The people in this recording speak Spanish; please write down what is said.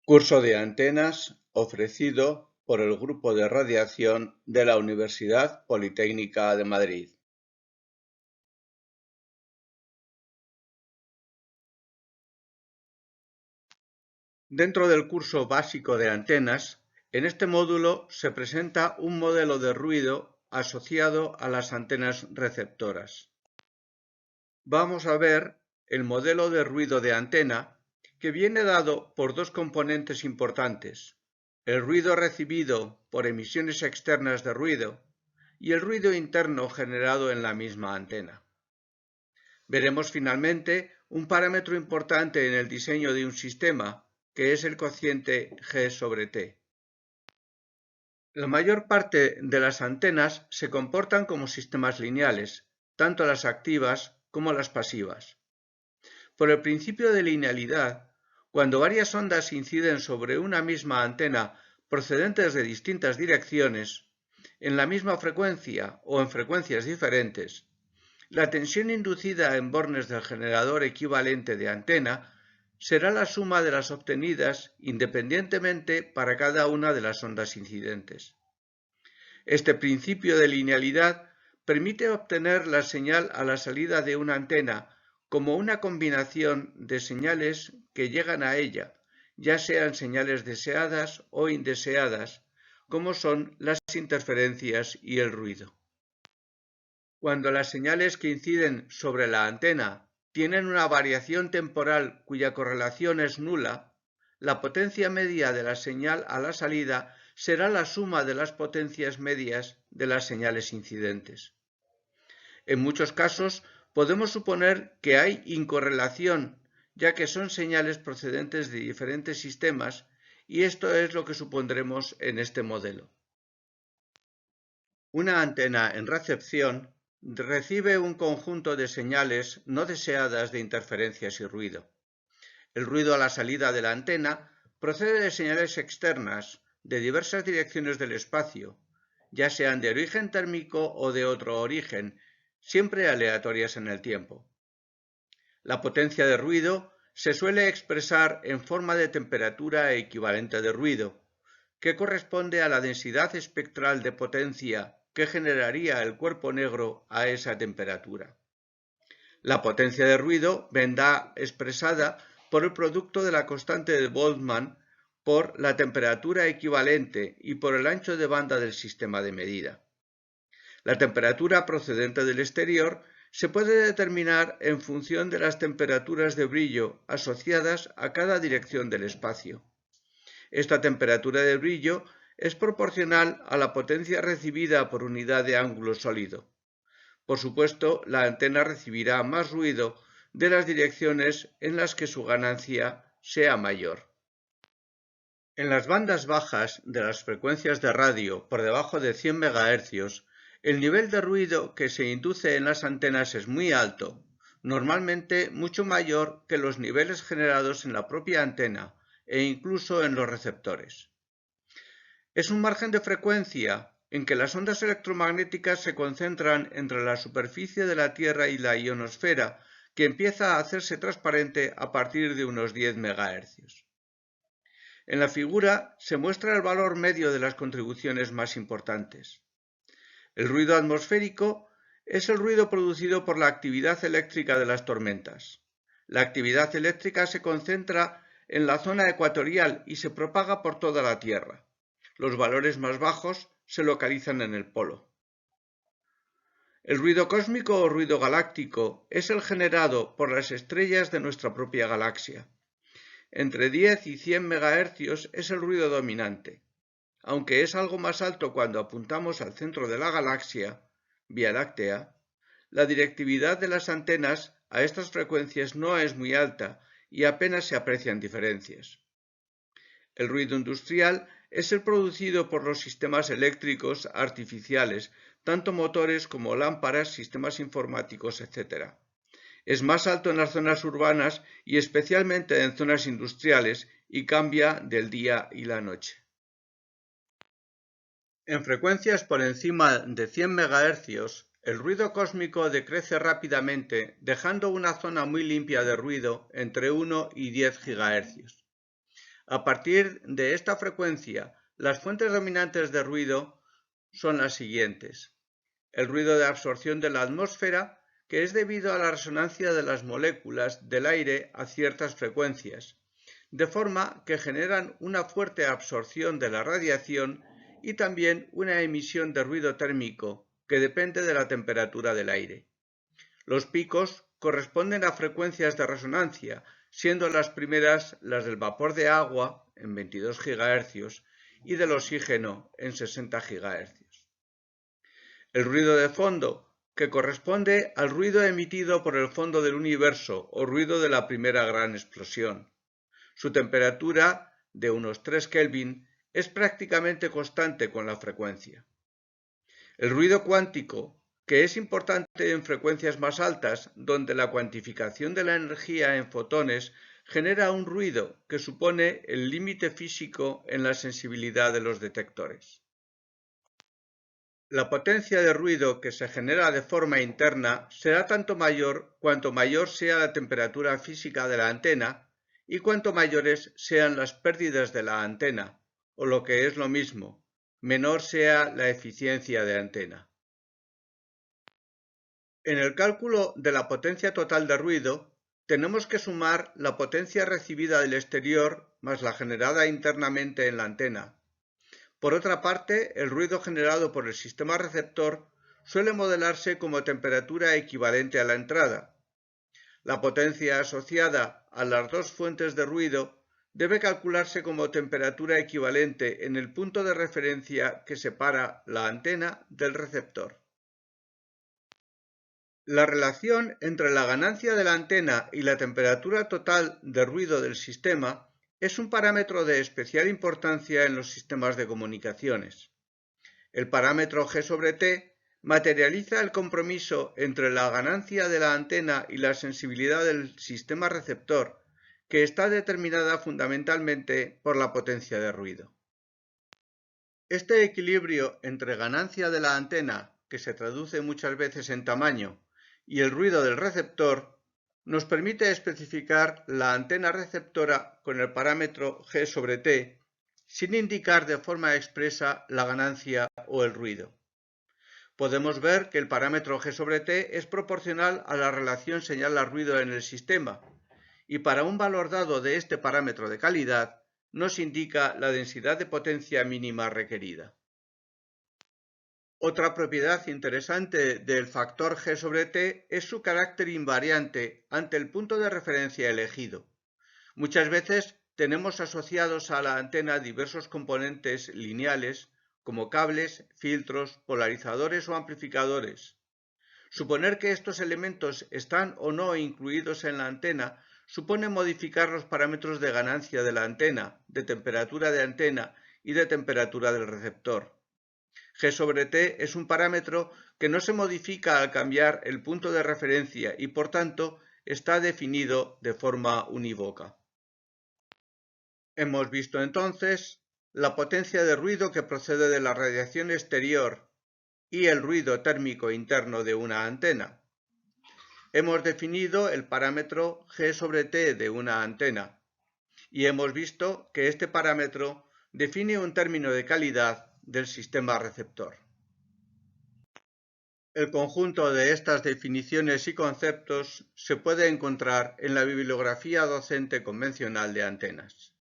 Curso de antenas ofrecido por el Grupo de Radiación de la Universidad Politécnica de Madrid. Dentro del curso básico de antenas, en este módulo se presenta un modelo de ruido asociado a las antenas receptoras. Vamos a ver el modelo de ruido de antena, que viene dado por dos componentes importantes: el ruido recibido por emisiones externas de ruido y el ruido interno generado en la misma antena. Veremos finalmente un parámetro importante en el diseño de un sistema, que es el cociente G/T. La mayor parte de las antenas se comportan como sistemas lineales, tanto las activas como las pasivas. Por el principio de linealidad, cuando varias ondas inciden sobre una misma antena procedentes de distintas direcciones, en la misma frecuencia o en frecuencias diferentes, la tensión inducida en bornes del generador equivalente de antena será la suma de las obtenidas independientemente para cada una de las ondas incidentes. Este principio de linealidad permite obtener la señal a la salida de una antena como una combinación de señales que llegan a ella, ya sean señales deseadas o indeseadas, como son las interferencias y el ruido. Cuando las señales que inciden sobre la antena tienen una variación temporal cuya correlación es nula, la potencia media de la señal a la salida será la suma de las potencias medias de las señales incidentes. En muchos casos podemos suponer que hay incorrelación, ya que son señales procedentes de diferentes sistemas, y esto es lo que supondremos en este modelo. Una antena en recepción recibe un conjunto de señales no deseadas de interferencias y ruido. El ruido a la salida de la antena procede de señales externas de diversas direcciones del espacio, ya sean de origen térmico o de otro origen, siempre aleatorias en el tiempo. La potencia de ruido se suele expresar en forma de temperatura equivalente de ruido, que corresponde a la densidad espectral de potencia que generaría el cuerpo negro a esa temperatura. La potencia de ruido vendrá expresada por el producto de la constante de Boltzmann por la temperatura equivalente y por el ancho de banda del sistema de medida. La temperatura procedente del exterior se puede determinar en función de las temperaturas de brillo asociadas a cada dirección del espacio. Esta temperatura de brillo es proporcional a la potencia recibida por unidad de ángulo sólido. Por supuesto, la antena recibirá más ruido de las direcciones en las que su ganancia sea mayor. En las bandas bajas de las frecuencias de radio por debajo de 100 MHz, el nivel de ruido que se induce en las antenas es muy alto, normalmente mucho mayor que los niveles generados en la propia antena e incluso en los receptores. Es un margen de frecuencia en que las ondas electromagnéticas se concentran entre la superficie de la Tierra y la ionosfera, que empieza a hacerse transparente a partir de unos 10 MHz. En la figura se muestra el valor medio de las contribuciones más importantes. El ruido atmosférico es el ruido producido por la actividad eléctrica de las tormentas. La actividad eléctrica se concentra en la zona ecuatorial y se propaga por toda la Tierra. Los valores más bajos se localizan en el polo. El ruido cósmico o ruido galáctico es el generado por las estrellas de nuestra propia galaxia. Entre 10 y 100 MHz es el ruido dominante. Aunque es algo más alto cuando apuntamos al centro de la galaxia, Vía Láctea, la directividad de las antenas a estas frecuencias no es muy alta y apenas se aprecian diferencias. El ruido industrial es el producido por los sistemas eléctricos artificiales, tanto motores como lámparas, sistemas informáticos, etc. Es más alto en las zonas urbanas y especialmente en zonas industriales y cambia del día y la noche. En frecuencias por encima de 100 MHz, el ruido cósmico decrece rápidamente, dejando una zona muy limpia de ruido entre 1 y 10 GHz. A partir de esta frecuencia, las fuentes dominantes de ruido son las siguientes. El ruido de absorción de la atmósfera, que es debido a la resonancia de las moléculas del aire a ciertas frecuencias, de forma que generan una fuerte absorción de la radiación y también una emisión de ruido térmico que depende de la temperatura del aire. Los picos corresponden a frecuencias de resonancia, siendo las primeras las del vapor de agua en 22 GHz y del oxígeno en 60 GHz. El ruido de fondo, que corresponde al ruido emitido por el fondo del universo o ruido de la primera gran explosión. Su temperatura, de unos 3 Kelvin, es prácticamente constante con la frecuencia. El ruido cuántico, que es importante en frecuencias más altas, donde la cuantificación de la energía en fotones genera un ruido que supone el límite físico en la sensibilidad de los detectores. La potencia de ruido que se genera de forma interna será tanto mayor cuanto mayor sea la temperatura física de la antena y cuanto mayores sean las pérdidas de la antena, o lo que es lo mismo, menor sea la eficiencia de antena. En el cálculo de la potencia total de ruido, tenemos que sumar la potencia recibida del exterior más la generada internamente en la antena. Por otra parte, el ruido generado por el sistema receptor suele modelarse como temperatura equivalente a la entrada. La potencia asociada a las dos fuentes de ruido debe calcularse como temperatura equivalente en el punto de referencia que separa la antena del receptor. La relación entre la ganancia de la antena y la temperatura total de ruido del sistema es un parámetro de especial importancia en los sistemas de comunicaciones. El parámetro G sobre T materializa el compromiso entre la ganancia de la antena y la sensibilidad del sistema receptor, que está determinada fundamentalmente por la potencia de ruido. Este equilibrio entre ganancia de la antena, que se traduce muchas veces en tamaño, y el ruido del receptor, nos permite especificar la antena receptora con el parámetro G sobre T, sin indicar de forma expresa la ganancia o el ruido. Podemos ver que el parámetro G sobre T es proporcional a la relación señal-ruido en el sistema, y para un valor dado de este parámetro de calidad, nos indica la densidad de potencia mínima requerida. Otra propiedad interesante del factor G sobre T es su carácter invariante ante el punto de referencia elegido. Muchas veces tenemos asociados a la antena diversos componentes lineales como cables, filtros, polarizadores o amplificadores. Suponer que estos elementos están o no incluidos en la antena supone modificar los parámetros de ganancia de la antena, de temperatura de antena y de temperatura del receptor. G sobre T es un parámetro que no se modifica al cambiar el punto de referencia y por tanto está definido de forma unívoca. Hemos visto entonces la potencia de ruido que procede de la radiación exterior y el ruido térmico interno de una antena. Hemos definido el parámetro G sobre T de una antena y hemos visto que este parámetro define un término de calidad del sistema receptor. El conjunto de estas definiciones y conceptos se puede encontrar en la bibliografía docente convencional de antenas.